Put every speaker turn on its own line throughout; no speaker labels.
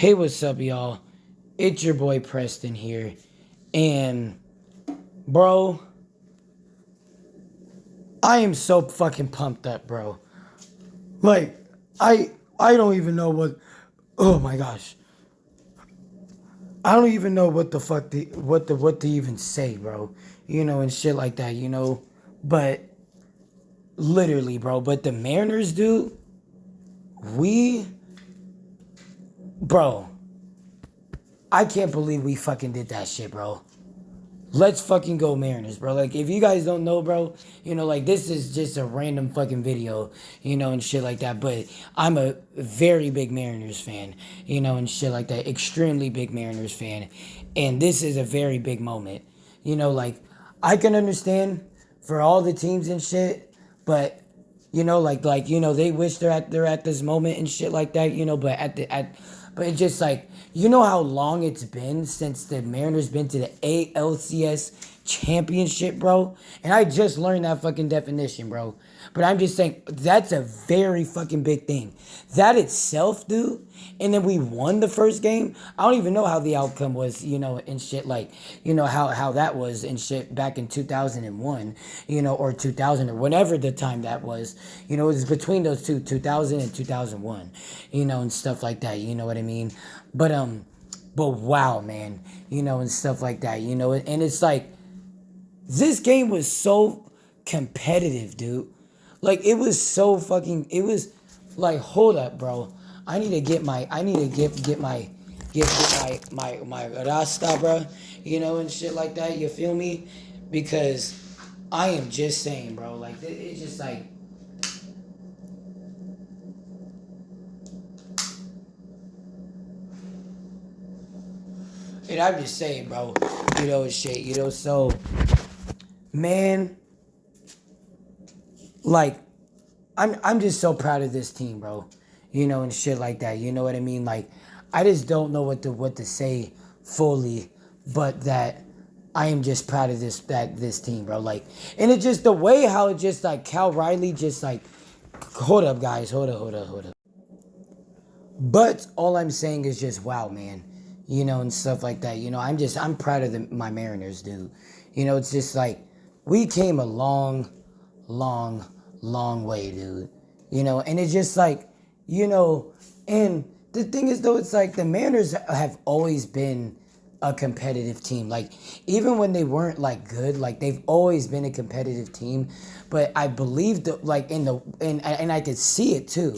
Hey, what's up, y'all? It's your boy Preston here. And, bro, I am so fucking pumped up, bro. Like, I don't even know what. Oh my gosh. I don't even know what the fuck what to even say, bro. And shit like that, But literally, bro. But the Mariners, dude, we, bro. I can't believe we fucking did that shit, bro. Let's fucking go Mariners, bro. Like, if you guys don't know, bro, like, this is just a random fucking video, and shit like that. But I'm a very big Mariners fan, and shit like that. Extremely big Mariners fan. And this is a very big moment. Like, I can understand for all the teams and shit, but, they wish they're at this moment and shit like that, but but it's just like, how long it's been since the Mariners been to the ALCS championship, bro? And I just learned that fucking definition, bro. But I'm just saying, that's a very fucking big thing. That itself, dude. And then we won the first game. I don't even know how the outcome was, and shit, like, how that was and shit back in 2001, or 2000 or whatever the time that was. It was between those two, 2000 and 2001, and stuff like that. You know what I mean? But wow, man, and stuff like that, and it's like, this game was so competitive, dude. Like, it was so fucking, it was like, hold up, bro. I need to get my rasta, bro, and shit like that, you feel me? Because I am just saying, bro, like, it's just like, and I'm just saying, bro, and shit, so, man, like, I'm just so proud of this team, bro. And shit like that. You know what I mean? Like, I just don't know what to say fully, but that I am just proud of this team, bro. Like, and it's just the way how it just like Cal Riley just like, hold up, guys, hold up. But all I'm saying is just wow, man. And stuff like that. I'm proud of my Mariners, dude. It's just like, we came a long, long, long way, dude. And it's just like, and the thing is, though, it's like the Mariners have always been a competitive team. Like, even when they weren't like good, like, they've always been a competitive team. But I believe that, like, and I could see it too.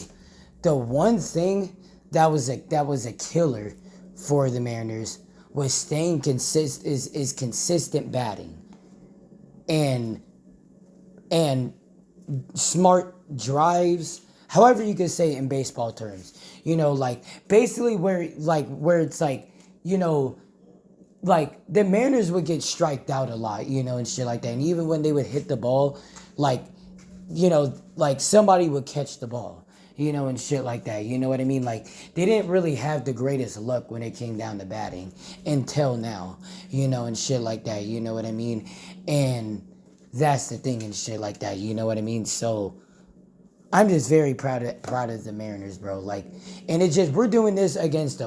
The one thing that was a killer for the Mariners was staying consistent batting and smart drives, however you could say it in baseball terms. Like, basically where it's like, like, the Mariners would get striked out a lot, and shit like that. And even when they would hit the ball, like, like, somebody would catch the ball, and shit like that. You know what I mean? Like, they didn't really have the greatest luck when it came down to batting until now, and shit like that. You know what I mean? And that's the thing and shit like that. You know what I mean? So, I'm just very proud of the Mariners, bro. Like, and it's just, we're doing this against the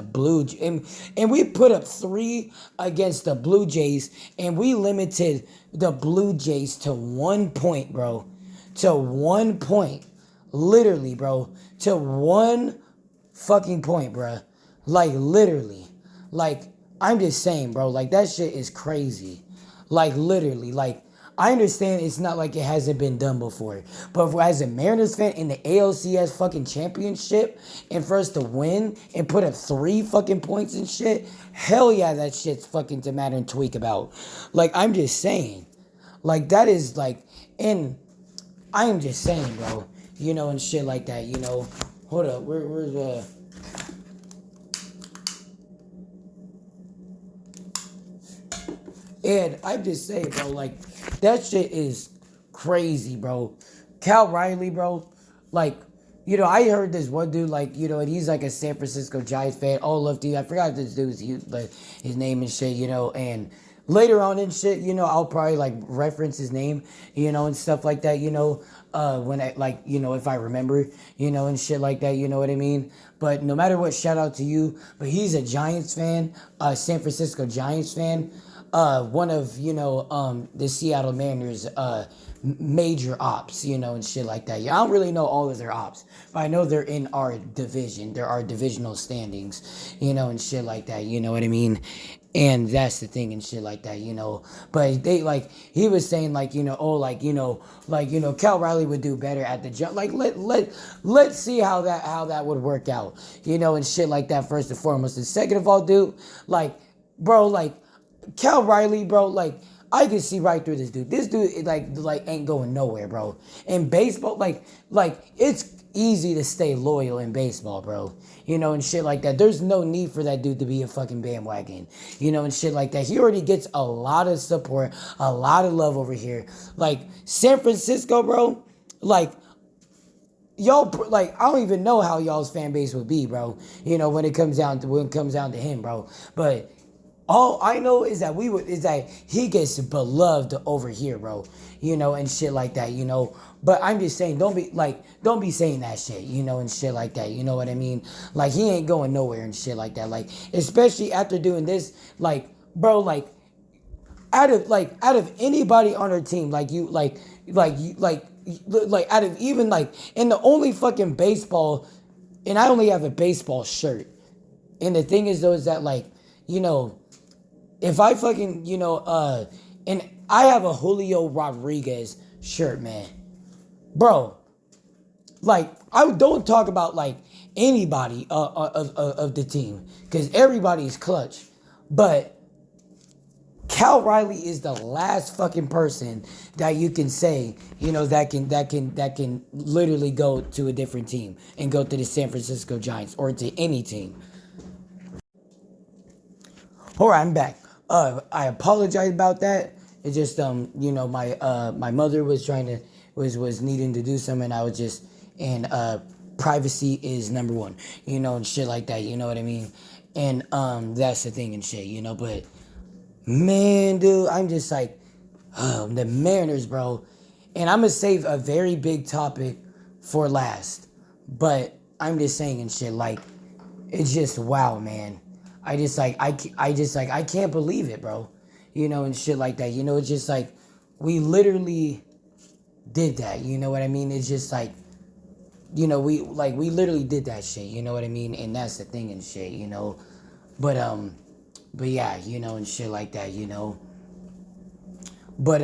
and we put up 3 against the Blue Jays, and we limited the Blue Jays to 1 point, bro. To 1 point. Literally, bro. To 1 fucking point, bro. Like, literally. Like, I'm just saying, bro. Like, that shit is crazy. Like, literally. Like, I understand it's not like it hasn't been done before. But as a Mariners fan in the ALCS fucking championship, and for us to win and put up 3 fucking points and shit, hell yeah, that shit's fucking to matter and tweak about. Like, I'm just saying. Like, that is like, and I am just saying, bro. And shit like that, Hold up, where's And I'm just saying, bro, like, that shit is crazy, bro. Cal Riley, bro, like, I heard this one dude, like, and he's like a San Francisco Giants fan. Oh, love to you. I forgot this dude's like his name and shit, and later on and shit, you know, I'll probably like reference his name, you know, and stuff like that, you know, when I like, you know, if I remember, you know, and shit like that, you know what I mean? But no matter what, shout out to you. But he's a Giants fan, San Francisco Giants fan, one of, you know, the Seattle Mariners, major ops, you know, and shit like that. Yeah, I don't really know all of their ops, but I know they're in our division. There are divisional standings, you know, and shit like that. You know what I mean? And that's the thing and shit like that, you know. But they like he was saying like, you know, oh like you know, Cal Riley would do better at the jump. Like let's see how that would work out, you know, and shit like that first and foremost. And second of all, dude, like, bro, like Cal Riley, bro, like I can see right through this dude. This dude like ain't going nowhere, bro. In baseball, like it's easy to stay loyal in baseball, bro. You know, and shit like that. There's no need for that dude to be a fucking bandwagon. You know, and shit like that. He already gets a lot of support, a lot of love over here. Like San Francisco, bro. Like y'all, like I don't even know how y'all's fan base would be, bro. You know, when it comes down to him, bro. But all I know is that he gets beloved over here, bro. You know, and shit like that, you know. But I'm just saying, don't be saying that shit, you know, and shit like that. You know what I mean? Like he ain't going nowhere and shit like that. Like, especially after doing this, like, bro, like out of anybody on our team, like you like out of even like in the only fucking baseball, and I only have a baseball shirt. And the thing is though is that like, you know, if I fucking, you know, and I have a Julio Rodriguez shirt, man. Bro, like, I don't talk about, like, anybody of the team, because everybody's clutch. But Cal Riley is the last fucking person that you can say, you know, that can literally go to a different team and go to the San Francisco Giants or to any team. All right, I'm back. I apologize about that. It just you know, my mother was trying to was needing to do something. I was just and privacy is number one, you know, and shit like that. You know what I mean? And that's the thing and shit, you know. But man, dude, I'm just like, the Mariners, bro. And I'm gonna save a very big topic for last. But I'm just saying and shit, like, it's just wow, man. I can't believe it, bro. You know, and shit like that. You know, it's just like we literally did that. You know what I mean? It's just like, you know, we literally did that shit. You know what I mean? And that's the thing and shit. You know, but yeah, you know, and shit like that. You know, but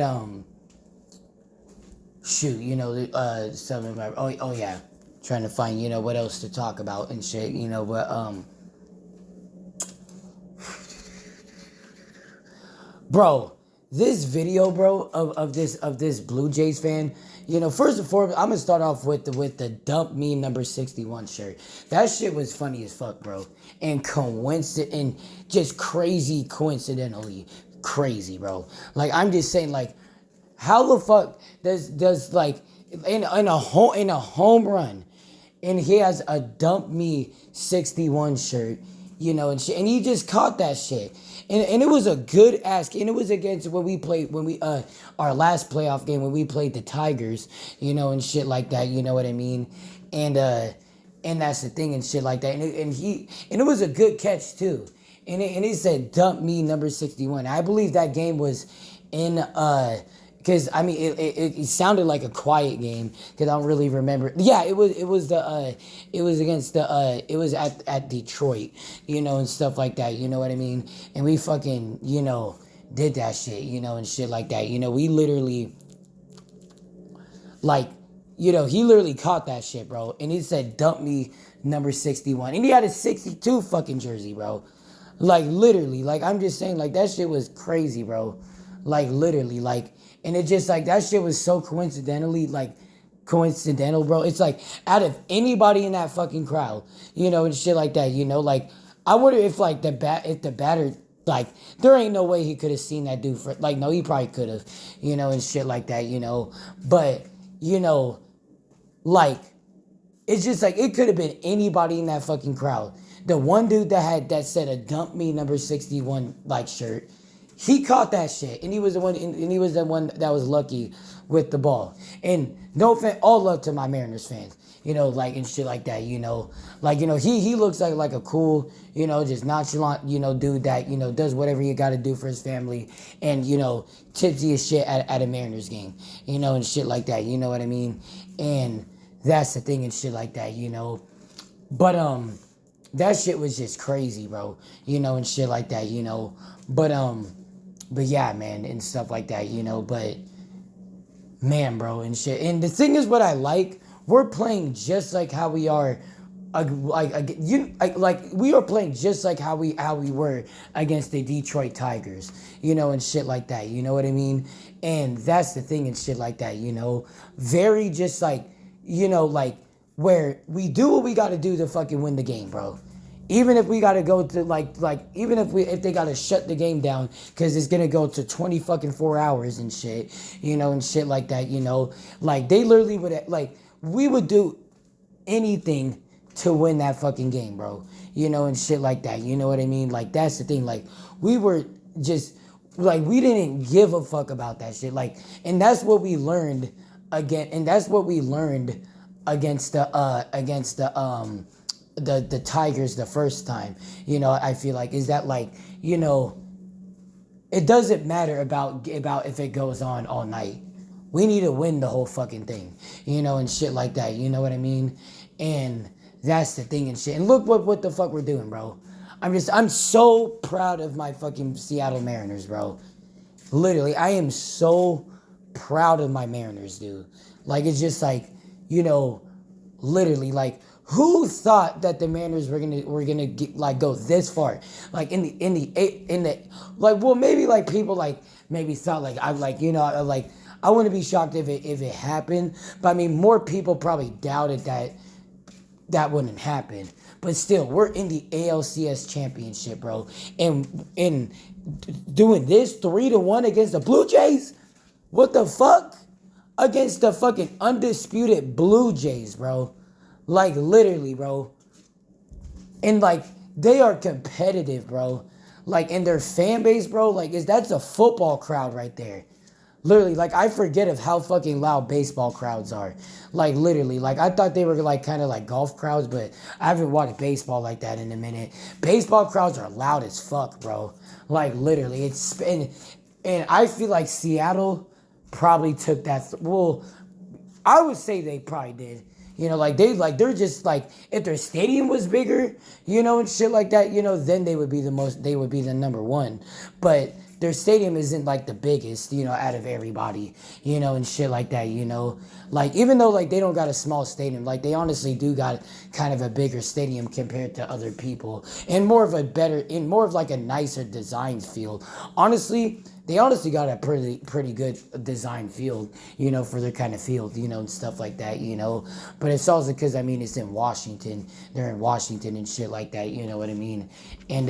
shoot, you know, some of my oh yeah, trying to find, you know, what else to talk about and shit. You know, but bro, this video, bro, of this Blue Jays fan, you know, first and foremost, I'm gonna start off with the dump me number 61 shirt. That shit was funny as fuck, bro, and and just crazy coincidentally crazy, bro. Like I'm just saying, like, how the fuck does like in a home run, and he has a dump me 61 shirt, you know, and shit, and he just caught that shit. And it was a good ask, and it was against when we our last playoff game when we played the Tigers, you know, and shit like that, you know what I mean? And that's the thing and shit like that. And it was a good catch too. And it said dump me number 61. I believe that game was in because I mean it sounded like a quiet game because I don't really remember. Yeah, it was against it was at Detroit, you know, and stuff like that. You know what I mean? And we fucking, you know, did that shit, you know, and shit like that. You know, we literally like, you know, he literally caught that shit, bro. And he said dump me number 61, and he had a 62 fucking jersey, bro. Like literally, like I'm just saying, like that shit was crazy, bro. Like literally, like. And it just like that shit was so coincidental, bro. It's like out of anybody in that fucking crowd, you know, and shit like that, you know, like I wonder if like the batter, like there ain't no way he could have seen that dude for like, no, he probably could have, you know, and shit like that, you know. But you know, like it's just like it could have been anybody in that fucking crowd. The one dude that said a dump me number 61 like shirt, He caught that shit, and he was the one that was lucky with the ball. And no offense, all love to my Mariners fans, like and shit like that, he looks like a cool, just nonchalant, dude that does whatever you got to do for his family, and tipsy as shit at a Mariners game, and shit like that, you know what I mean, and that's the thing and shit like that, but that shit was just crazy, bro, and shit like that, but yeah, man, and stuff like that, but man, bro, and shit. And the thing is, what I like, we're playing just like how we are, we are playing just like how we were against the Detroit Tigers, and shit like that. You know what I mean? And that's the thing and shit like that. Very just like, like where we do what we got to do to fucking win the game, bro. Even if we gotta go to even if they gotta shut the game down because it's gonna go to 20 fucking 4 hours and shit, and shit like that, like they literally would we would do anything to win that fucking game, bro, and shit like that, you know what I mean? Like that's the thing, like we were just we didn't give a fuck about that shit, and that's what we learned again, and that's what we learned against the Tigers the first time, I feel like is that it doesn't matter about if it goes on all night. We need to win the whole fucking thing, and shit like that, you know what I mean? And that's the thing and shit. And look what the fuck we're doing, bro. I'm so proud of my fucking Seattle Mariners, bro. Literally, I am so proud of my Mariners, dude. It's just literally, who thought that the Mariners were gonna get, go this far? In the well, maybe people maybe thought I wouldn't be shocked if it happened, but I mean more people probably doubted that wouldn't happen. But still, we're in the ALCS championship, bro, and doing this 3-1 against the Blue Jays. What the fuck? Against the fucking undisputed Blue Jays, bro. Literally, bro. And they are competitive, bro. In their fan base, bro, that's a football crowd right there. Literally, I forget of how fucking loud baseball crowds are. Literally, I thought they were kind of like golf crowds, but I haven't watched baseball like that in a minute. Baseball crowds are loud as fuck, bro. Literally, it's and I feel like Seattle probably took that. Well, I would say they probably did. They're just if their stadium was bigger, and shit like that, then they would be the number one. But their stadium isn't the biggest, out of everybody, and shit like that, even though they don't got a small stadium, they honestly do got kind of a bigger stadium compared to other people, and more of a nicer designed field. They honestly got a pretty good design field, for their kind of field, and stuff like that, But it's also because, it's in Washington. They're in Washington and shit like that, you know what I mean? And,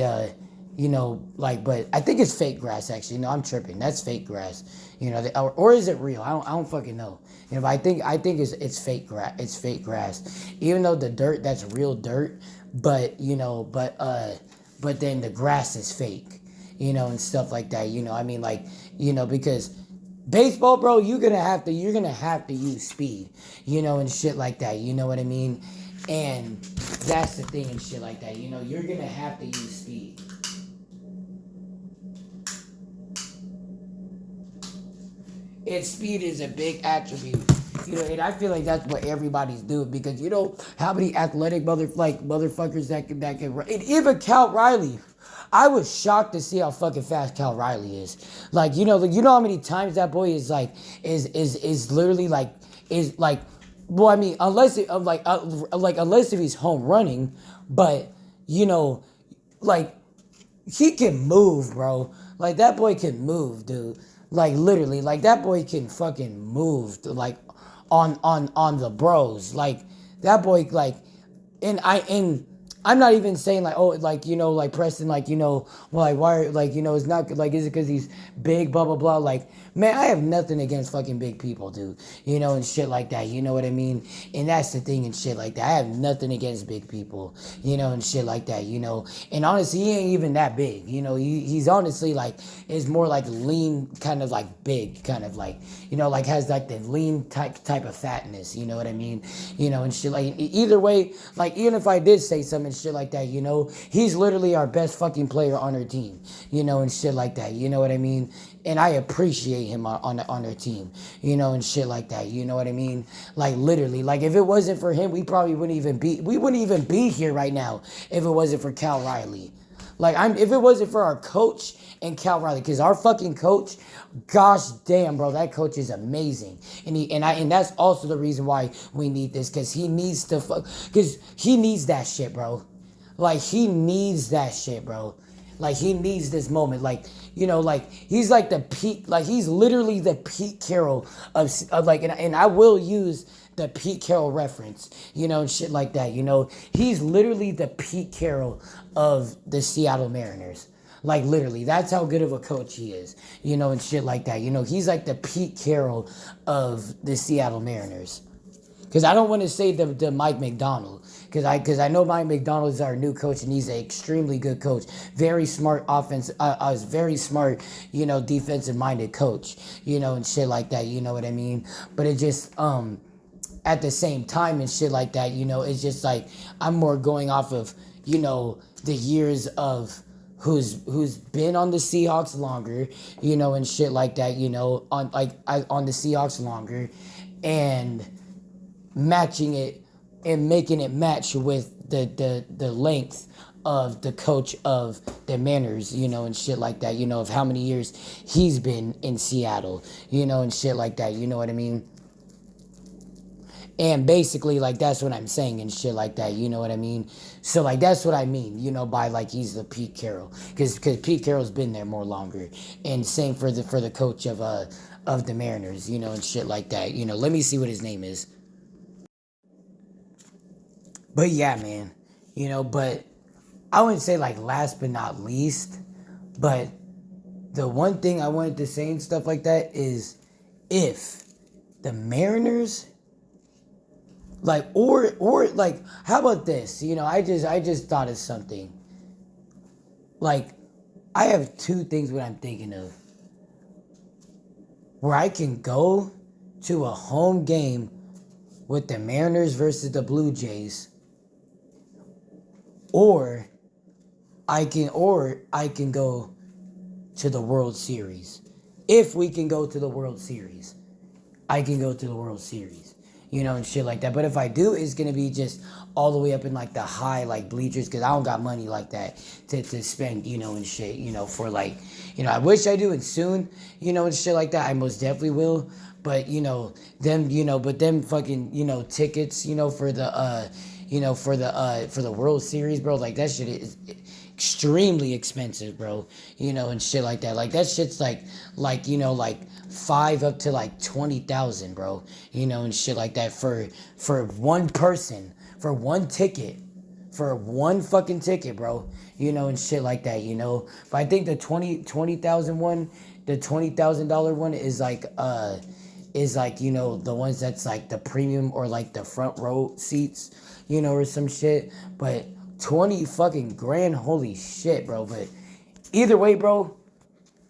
but I think it's fake grass, actually. No, I'm tripping. That's fake grass, or is it real? I don't fucking know. But I think it's fake grass. It's fake grass. Even though the dirt, that's real dirt, but, but then the grass is fake. And stuff like that, because baseball, bro, you're gonna have to use speed, and shit like that, you know what I mean? And that's the thing and shit like that, you're gonna have to use speed. And speed is a big attribute. And I feel like that's what everybody's doing because how many athletic motherfuckers that can run. And even Cal Riley. I was shocked to see how fucking fast Cal Riley is. How many times that boy is literally well, I mean, unless unless if he's home running, but he can move, bro. That boy can move, dude. Literally, that boy can fucking move, on the bros. That boy, and I'm not even saying like, oh, like, like Preston, like, well, like, why, like, it's not like, is it because he's big, blah, blah, blah. Like, man, I have nothing against fucking big people, dude, and shit like that, you know what I mean? And that's the thing and shit like that. I have nothing against big people, and shit like that, and honestly, he ain't even that big, he's honestly like, is more like lean, kind of like big, kind of like, like has like the lean type of fatness, you know what I mean? And shit like, either way, like, even if I did say something and shit like that, he's literally our best fucking player on our team, and shit like that, you know what I mean? And I appreciate him on our team, and shit like that, you know what I mean? Like, literally, like, if it wasn't for him, we wouldn't even be here right now if it wasn't for Cal Riley. Like, if it wasn't for our coach and Cal Riley, because our fucking coach, gosh damn, bro, that coach is amazing, and that's also the reason why we need this, because he needs that shit, bro. Like, he needs that shit, bro. Like, he needs this moment. Like, like, he's like the Pete, like, he's literally the Pete Carroll of like, and I will use the Pete Carroll reference, and shit like that, He's literally the Pete Carroll of the Seattle Mariners. Like, literally, that's how good of a coach he is, and shit like that. He's like the Pete Carroll of the Seattle Mariners. Because I don't want to say the Mike McDonald, because I know Mike McDonald is our new coach, and he's an extremely good coach, very smart very smart, defensive minded coach, and shit like that, you know what I mean? But it just at the same time and shit like that, it's just like, I'm more going off of, the years of who's been on the Seahawks longer, and shit like that, on the Seahawks longer, and matching it and making it match with the length of the coach of the Mariners, and shit like that, of how many years he's been in Seattle, and shit like that, you know what I mean? And basically, like, that's what I'm saying and shit like that, you know what I mean? So, like, that's what I mean, by, like, he's the Pete Carroll. Because Pete Carroll's been there more longer. And same for the coach of the Mariners, and shit like that. Let me see what his name is. But yeah, man, but I wouldn't say like last but not least, but the one thing I wanted to say and stuff like that is, if the Mariners, like, or like, how about this? I just thought of something. Like, I have two things what I'm thinking of, where I can go to a home game with the Mariners versus the Blue Jays, or I can go to the World Series. If we can go to the World Series, I can go to the World Series, and shit like that. But if I do, it's gonna be just all the way up in like the high like bleachers, because I don't got money like that to spend, and shit, for like, I wish I do, and soon, and shit like that. I most definitely will. But them fucking, tickets, for the for the World Series, bro, like, that shit is extremely expensive, bro, and shit like that. Like, that shit's like like $5,000 up to like $20,000, bro, and shit like that for one person, for one ticket, for one fucking ticket, bro, and shit like that, But I think the $20,000 one, the $20,000 one is like the ones that's like the premium, or like the front row seats, or some shit. But 20 fucking grand, holy shit, bro. But either way, bro,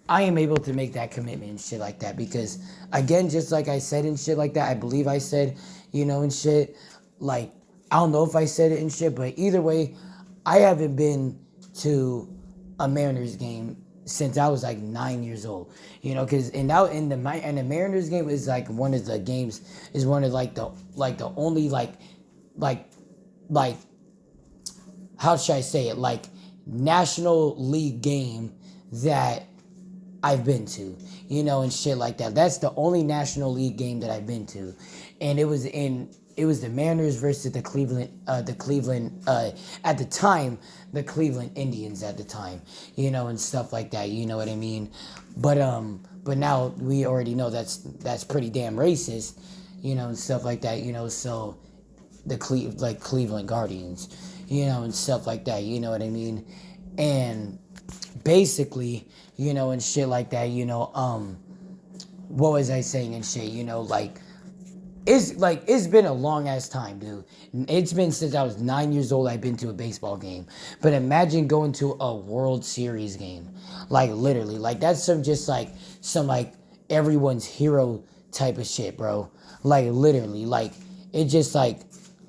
I am able to make that commitment and shit like that, because, again, just like I said and shit like that, I believe I said, and shit, like, I don't know if I said it and shit, but either way, I haven't been to a Mariners game since I was like 9 years old, because and the Mariners game is like one of the games, is one of like the only like how should I say it, like, National League game that I've been to, and shit like that. That's the only National League game that I've been to, and it was the Mariners versus the Cleveland at the time, the Cleveland Indians at the time, and stuff like that, you know what I mean? But now we already know that's pretty damn racist, and stuff like that, so the Cleveland Guardians, and stuff like that, you know what I mean? And basically, and shit like that, what was I saying and shit, it's been a long ass time, dude. It's been since I was 9 years old. I've been to a baseball game, but imagine going to a World Series game, like literally, like that's some everyone's hero type of shit, bro. Like literally, like it just like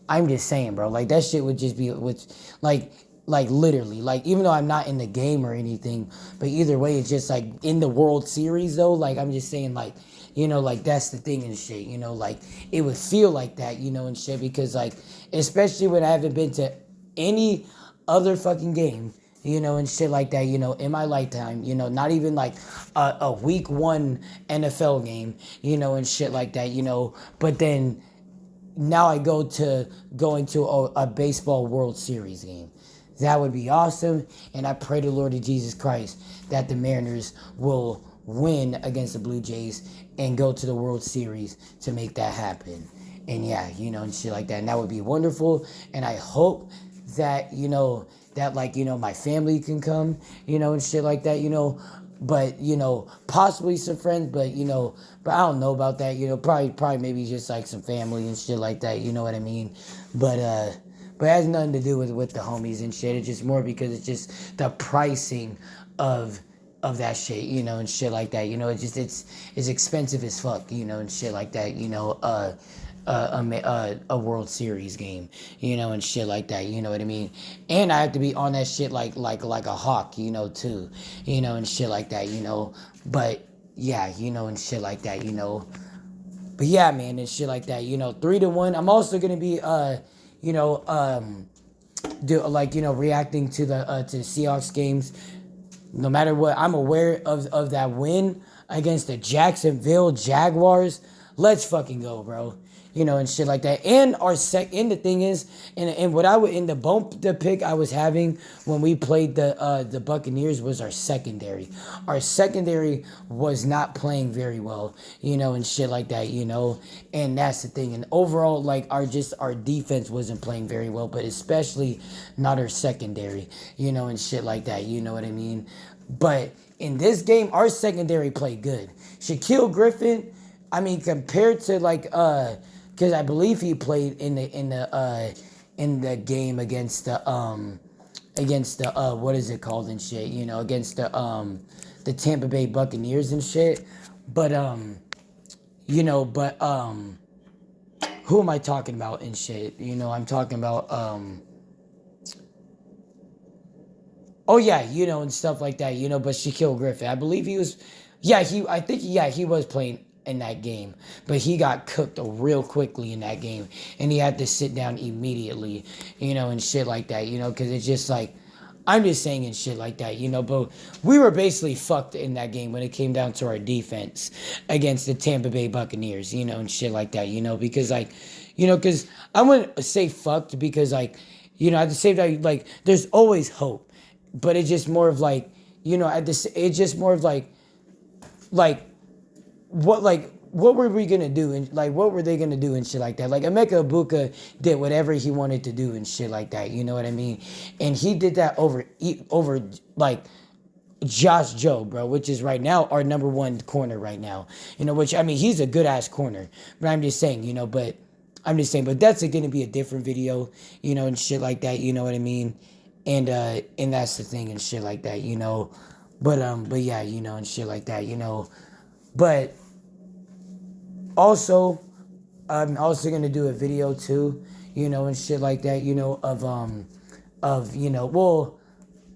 I'm just saying, bro. Like that shit would just be with like literally, like even though I'm not in the game or anything, but either way, it's just like in the World Series though. Like I'm just saying, like like that's the thing and shit. Like it would feel like that, and shit because like especially when I haven't been to any other fucking game. And shit like that, in my lifetime, not even like a week one NFL game, and shit like that, but then now I going to a baseball World Series game. That would be awesome, and I pray to Lord of Jesus Christ that the Mariners will win against the Blue Jays and go to the World Series to make that happen. And yeah, and shit like that. And that would be wonderful. And I hope that, my family can come, and shit like that, but possibly some friends, but I don't know about that, probably maybe just like some family and shit like that, you know what I mean? But it has nothing to do with the homies and shit. It's just more because it's just the pricing of that shit, and shit like that. It's expensive as fuck, and shit like that. A World Series game, and shit like that. You know what I mean? And I have to be on that shit like a hawk, too, and shit like that. But yeah, and shit like that. But yeah, man, and shit like that. 3-1. I'm also gonna be reacting to the Seahawks games. No matter what, I'm aware of that win against the Jacksonville Jaguars. Let's fucking go, bro. And shit like that. And and the thing is, and what I would in the pick I was having when we played the Buccaneers was our secondary. Our secondary was not playing very well, and shit like that, and that's the thing. And overall, like our defense wasn't playing very well, but especially not our secondary, and shit like that. You know what I mean? But in this game, our secondary played good. Shaquille Griffin, I mean, compared to because I believe he played in the game against the what is it called and shit, against the Tampa Bay Buccaneers and shit. But who am I talking about and shit? I'm talking about oh yeah, and stuff like that, but Shaquille Griffin, I believe he was, he was playing in that game, but he got cooked real quickly in that game, and he had to sit down immediately, and shit like that, because it's just like, I'm just saying and shit like that, but we were basically fucked in that game when it came down to our defense against the Tampa Bay Buccaneers, and shit like that, because because I wouldn't say fucked because at the same time, there's always hope, but it's just more of it's just more of what were we gonna do and what were they gonna do and shit like that? Like Emeka Ibuka did whatever he wanted to do and shit like that. You know what I mean? And he did that over Josh Joe, bro, which is right now our number one corner right now. Which I mean he's a good ass corner, but I'm just saying, but that's gonna be a different video, and shit like that. You know what I mean? And that's the thing and shit like that. But yeah, and shit like that. But also, I'm also gonna do a video too, and shit like that, well,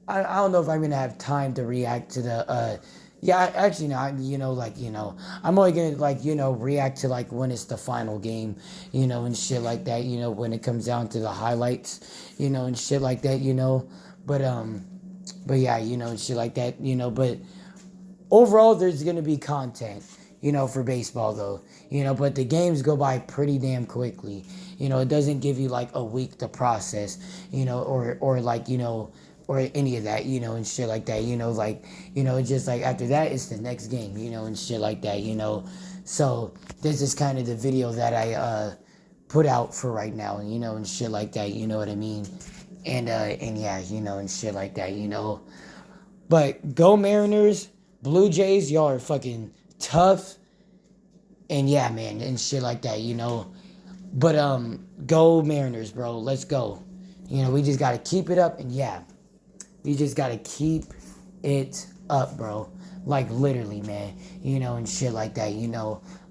I don't know if I'm gonna have time to react to the, yeah, actually not, I'm only gonna react to when it's the final game, and shit like that, when it comes down to the highlights, and shit like that, but yeah, and shit like that, but overall, there's going to be content, for baseball, though. But the games go by pretty damn quickly. It doesn't give you, a week to process, or or any of that, and shit like that, it's just after that, it's the next game, and shit like that, So, this is kind of the video that I put out for right now, and shit like that, you know what I mean? And yeah, and shit like that. But go Mariners, Blue Jays, y'all are fucking tough. And yeah, man, and shit like that. But go Mariners, bro. Let's go. We just gotta keep it up, and yeah, we just gotta keep it up, bro. Like literally, man. And shit like that.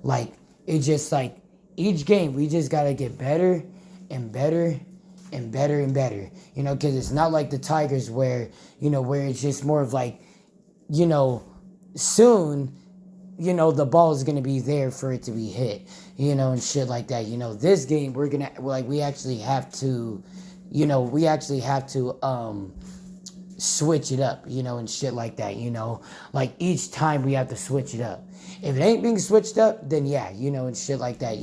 Like it just like each game we just gotta get better and better and better and better. Because it's not like the Tigers where it's just more of like, soon the ball is going to be there for it to be hit, and shit like that. This game we're going to, like, we actually have to, switch it up, and shit like that, like each time we have to switch it up. If it ain't being switched up, then yeah, and shit like that,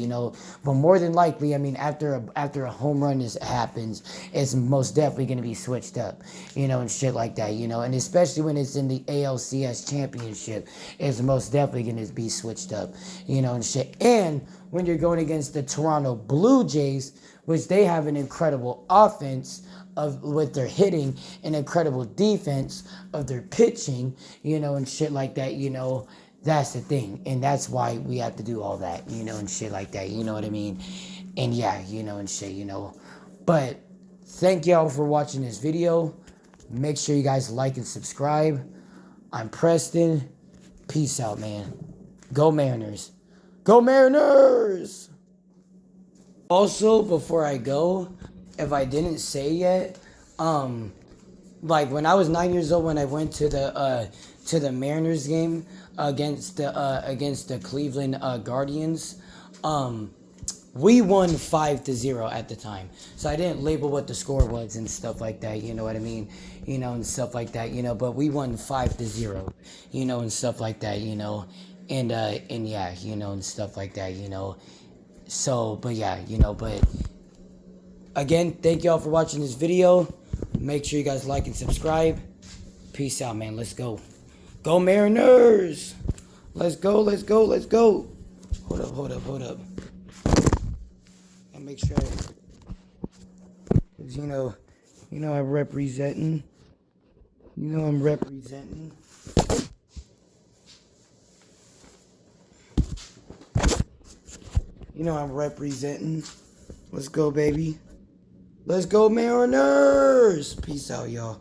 But more than likely, I mean, after a home run happens, it's most definitely going to be switched up, and shit like that, And especially when it's in the ALCS championship, it's most definitely going to be switched up, and shit. And when you're going against the Toronto Blue Jays, which they have an incredible offense with their hitting, an incredible defense of their pitching, and shit like that, That's the thing. And that's why we have to do all that, and shit like that. You know what I mean? And yeah, and shit. But thank y'all for watching this video. Make sure you guys like and subscribe. I'm Preston. Peace out, man. Go Mariners. Go Mariners! Also, before I go, if I didn't say yet, like when I was 9 years old, when I went to the Mariners game against the Cleveland Guardians, we won 5-0 at the time. So I didn't label what the score was and stuff like that. You know what I mean? And stuff like that. But we won 5-0. And stuff like that. And yeah. And stuff like that. So, but yeah. But again, thank y'all for watching this video. Make sure you guys like and subscribe. Peace out, man. Let's go. Go Mariners! Let's go, let's go, let's go. Hold up. And make sure because I'm representing. I'm representing. I'm representing. Let's go, baby. Let's go, Mariners! Peace out, y'all.